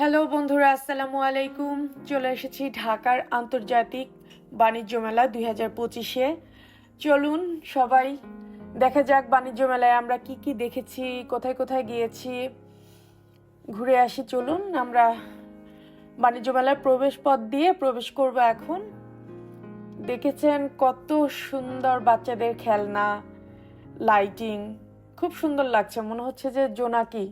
Hello বন্ধুরা, আসসালামু আলাইকুম। চলে এসেছি ঢাকার আন্তর্জাতিক বাণিজ্য মেলা 2025-এ। চলুন সবাই দেখা যাক বাণিজ্য মেলায় আমরা কি কি দেখেছি, কোথায় কোথায় গিয়েছি, ঘুরে আসি। চলুন আমরা বাণিজ্য মেলার প্রবেশ পথ দিয়ে প্রবেশ করব এখন। দেখেছেন কত সুন্দর বাচ্চাদের খেলনা, লাইটিং, খুব সুন্দর লাগছে। মনে হচ্ছে যে জোনাকি,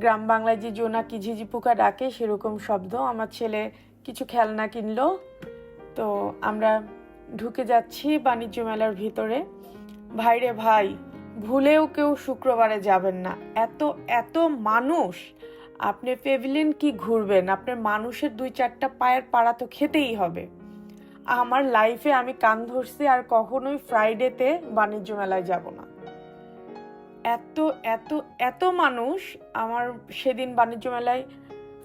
গ্রাম বাংলায় যে জোনাকি ঝিঝি পোকা ডাকে সেরকম শব্দ। আমার ছেলে কিছু খেলনা কিনলো, তো আমরা ঢুকে যাচ্ছি বাণিজ্য মেলার ভিতরে। ভাইরে ভাই, ভুলেও কেউ শুক্রবারে যাবেন না, এত এত মানুষ। আপনি পেভিলিয়ন কি ঘুরবেন, আপনার মানুষের 2-4টা পায়ের পাড়া তো খেতেই হবে। আমার লাইফে আমি কান ধরছি আর কখনোই ফ্রাইডেতে বাণিজ্য মেলায় যাব না। এত এত এত মানুষ। আমার সেদিন বাণিজ্য মেলায়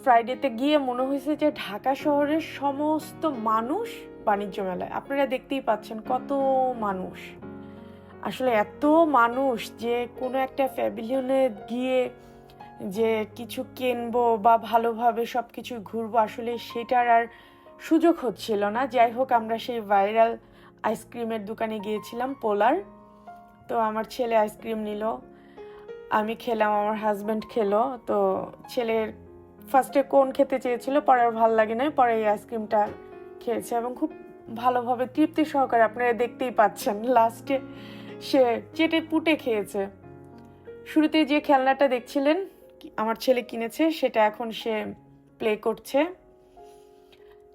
ফ্রাইডেতে গিয়ে মনে হয়েছে যে ঢাকা শহরের সমস্ত মানুষ বাণিজ্য মেলায়। আপনারা দেখতেই পাচ্ছেন কত মানুষ। আসলে এত মানুষ যে কোনো একটা প্যাভিলিয়নে গিয়ে যে কিছু কিনবো বা ভালোভাবে সব কিছু ঘুরবো, আসলে সেটার আর সুযোগ হচ্ছিল না। যাই হোক, আমরা সেই ভাইরাল আইসক্রিমের দোকানে গিয়েছিলাম, পোলার। তো আমার ছেলে আইসক্রিম নিল, আমি খেলাম, আমার হাজব্যান্ড খেলো। তো ছেলের ফার্স্টে কোন খেতে চেয়েছিল, পরে আর ভালো লাগে না, পরে এই আইসক্রিমটা খেয়েছে এবং খুব ভালোভাবে তৃপ্তি সহকারে। আপনারা দেখতেই পাচ্ছেন লাস্টে সে চেটে পুটে খেয়েছে। শুরুতে যে খেলনাটা দেখছিলেন আমার ছেলে কিনেছে, সেটা এখন সে প্লে করছে।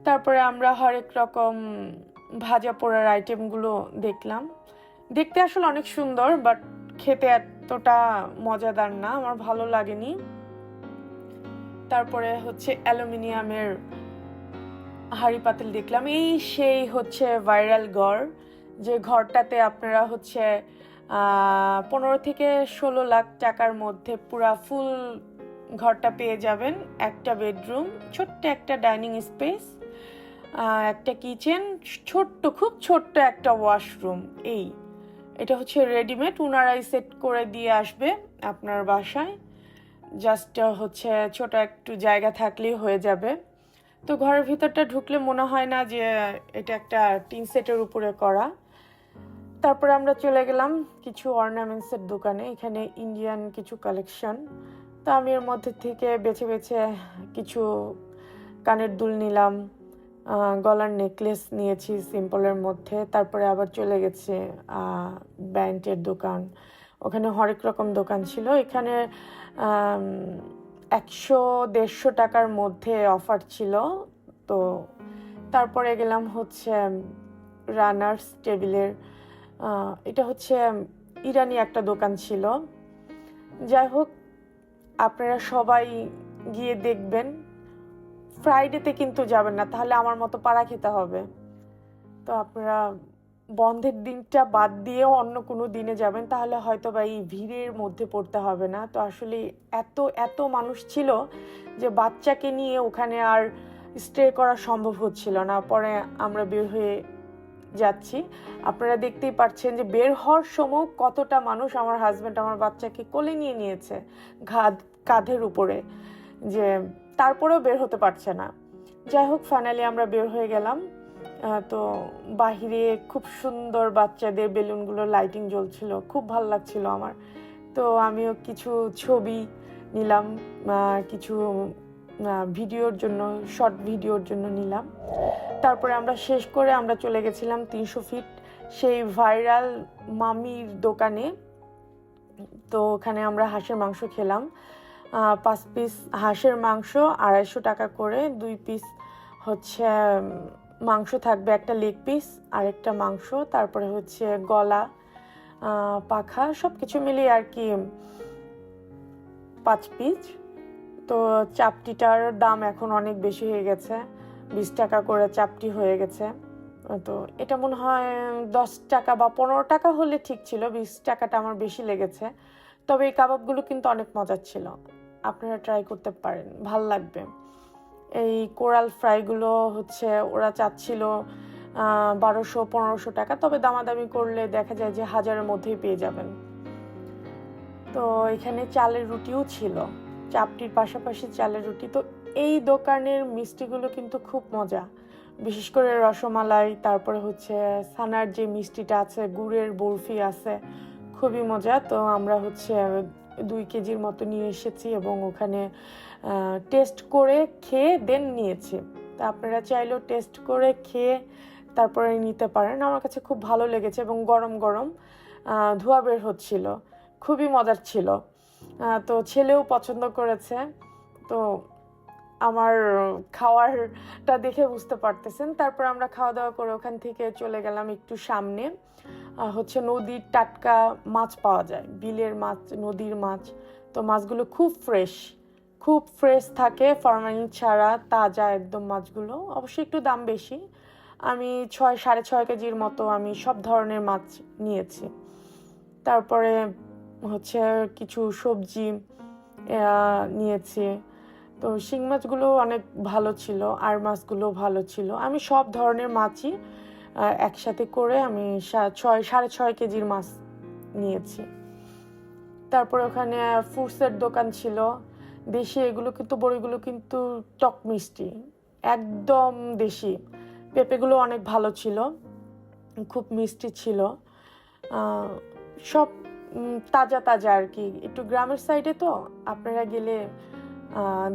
তারপরে আমরা হরেক রকম ভাজা পোড়ার আইটেমগুলো দেখলাম। দেখতে আসলে অনেক সুন্দর, বাট খেতে এতটা মজাদার না, আমার ভালো লাগেনি। তারপরে হচ্ছে অ্যালুমিনিয়ামের হাঁড়ি পাতিল দেখলাম। এই সেই হচ্ছে ভাইরাল ঘর, যে ঘরটাতে আপনারা হচ্ছে 15 থেকে 16 লাখ টাকার মধ্যে পুরা ফুল ঘরটা পেয়ে যাবেন। একটা বেডরুম, ছোট্ট একটা ডাইনিং স্পেস, একটা কিচেন, ছোট্ট, খুব ছোট্ট একটা ওয়াশরুম। এটা হচ্ছে রেডিমেড, ওনারাই সেট করে দিয়ে আসবে আপনার বাসায়। জাস্ট হচ্ছে ছোট একটু জায়গা থাকলেই হয়ে যাবে। তো ঘরের ভিতরটা ঢুকলে মনে হয় না যে এটা একটা টিন সেটের উপরে করা। তারপরে আমরা চলে গেলাম কিছু অর্নামেন্টসের দোকানে। এখানে ইন্ডিয়ান কিছু কালেকশন। তো আমি এর মধ্যে থেকে বেছে বেছে কিছু কানের দুল নিলাম, গলার নেকলেস নিয়েছি সিম্পলের মধ্যে। তারপরে আবার চলে গেছে ব্যান্ডের দোকান, ওখানে হরেক রকম দোকান ছিল। এখানে 100-150 টাকার মধ্যে অফার ছিল। তো তারপরে গেলাম হচ্ছে রানার্স টেবিলের, এটা হচ্ছে ইরানি একটা দোকান ছিল। যাই হোক, আপনারা সবাই গিয়ে দেখবেন। ফ্রাইডেতে কিন্তু যাবেন না, তাহলে আমার মতো পাড়া খেতে হবে। তো আপনারা বন্ধের দিনটা বাদ দিয়েও অন্য কোনো দিনে যাবেন, তাহলে হয়তো বা এই ভিড়ের মধ্যে পড়তে হবে না। তো আসলে এত এত মানুষ ছিল যে বাচ্চাকে নিয়ে ওখানে আর স্টে করা সম্ভব হচ্ছিল না। পরে আমরা বের হয়ে যাচ্ছি, আপনারা দেখতেই পাচ্ছেন যে বের হওয়ার সময় কতটা মানুষ। আমার হাজব্যান্ড আমার বাচ্চাকে কোলে নিয়ে নিয়েছে কাঁধের উপরে, যে তারপরেও বের হতে পারছে না। যাই হোক, ফাইনালি আমরা বের হয়ে গেলাম। তো বাহিরে খুব সুন্দর বাচ্চাদের বেলুনগুলো লাইটিং জ্বলছিল, খুব ভালো লাগছিল আমার। তো আমিও কিছু ছবি নিলাম, কিছু ভিডিওর জন্য, শর্ট ভিডিওর জন্য নিলাম। তারপরে আমরা শেষ করে আমরা চলে গেছিলাম 300 ফিট সেই ভাইরাল মামির দোকানে। তো ওখানে আমরা হাঁসের মাংস খেলাম। 5 পিস হাঁসের মাংস 250 টাকা করে, 2 পিস হচ্ছে মাংস থাকবে, একটা লেগ পিস আর একটা মাংস, তারপরে হচ্ছে গলা, পাখা, সব কিছু মিলিয়ে আর কি 5 পিস। তো চাপটিটার দাম এখন অনেক বেশি হয়ে গেছে, 20 টাকা করে চাপটি হয়ে গেছে। তো এটা মনে হয় 10 টাকা বা 15 টাকা হলে ঠিক ছিল, 20 টাকাটা আমার বেশি লেগেছে। তবে এই কাবাবগুলো কিন্তু অনেক মজার ছিল, আপনারা ট্রাই করতে পারেন, ভাল লাগবে। এই কোরাল ফ্রাইগুলো হচ্ছে ওরা চাচ্ছিল 1200-1500 টাকা, তবে দামাদামি করলে দেখা যায় যে 1000-এর মধ্যেই পেয়ে যাবেন। তো এখানে চালের রুটিও ছিল, চাপটির পাশাপাশি চালের রুটি। তো এই দোকানের মিষ্টিগুলো কিন্তু খুব মজা, বিশেষ করে রসমালাই, তারপরে হচ্ছে ছানার যে মিষ্টিটা আছে, গুড়ের বরফি আছে, খুবই মজা। তো আমরা হচ্ছে 2 কেজির মতো নিয়ে এসেছি এবং ওখানে টেস্ট করে খেয়ে দেন নিয়েছি। তা আপনারা চাইলেও টেস্ট করে খেয়ে তারপরে নিতে পারেন। আমার কাছে খুব ভালো লেগেছে এবং গরম গরম ধোঁয়া বের হচ্ছিল, খুবই মজার ছিল। তো ছেলেও পছন্দ করেছে। তো আমার খাওয়ারটা দেখে বুঝতে পারতেছেন। তারপর আমরা খাওয়া দাওয়া করে ওখান থেকে চলে গেলাম একটু সামনে। হচ্ছে নদীর টাটকা মাছ পাওয়া যায়, বিলের মাছ, নদীর মাছ। তো মাছগুলো খুব ফ্রেশ থাকে, ফরমালিন ছাড়া, তাজা একদম মাছগুলো। অবশ্যই একটু দাম বেশি। আমি 6.5 কেজির মতো আমি সব ধরনের মাছ নিয়েছি। তারপরে হচ্ছে কিছু সবজি নিয়েছি। তো শিং মাছগুলো অনেক ভালো ছিল, আর মাছগুলো ভালো ছিল। আমি সব ধরনের মাছই একসাথে করে আমি 6.5 কেজির মাছ নিয়েছি। তারপরে ওখানে ফ্রুটসের দোকান ছিল, দেশি। এগুলো কিন্তু বড়িগুলো কিন্তু টক মিষ্টি, একদম দেশি। পেঁপেগুলো অনেক ভালো ছিল, খুব মিষ্টি ছিল। সব তাজা তাজা আর কি। একটু গ্রামের সাইডে তো, আপনারা গেলে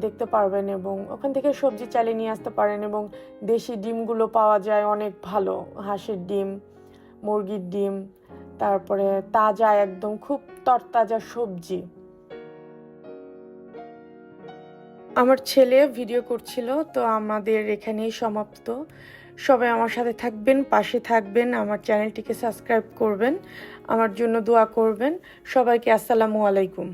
দেখতে পারবেন এবং ওখান থেকে সবজি চালিয়ে নিয়ে আসতে পারেন। এবং দেশি ডিমগুলো পাওয়া যায় অনেক ভালো, হাঁসের ডিম, মুরগির ডিম, তারপরে তাজা একদম খুব তরতাজা সবজি। আমার ছেলে ভিডিও করছিল। তো আমাদের এখানেই সমাপ্ত। সবাই আমার সাথে থাকবেন, পাশে থাকবেন, আমার চ্যানেলটিকে সাবস্ক্রাইব করবেন, আমার জন্য দোয়া করবেন। সবাইকে আসসালামু আলাইকুম।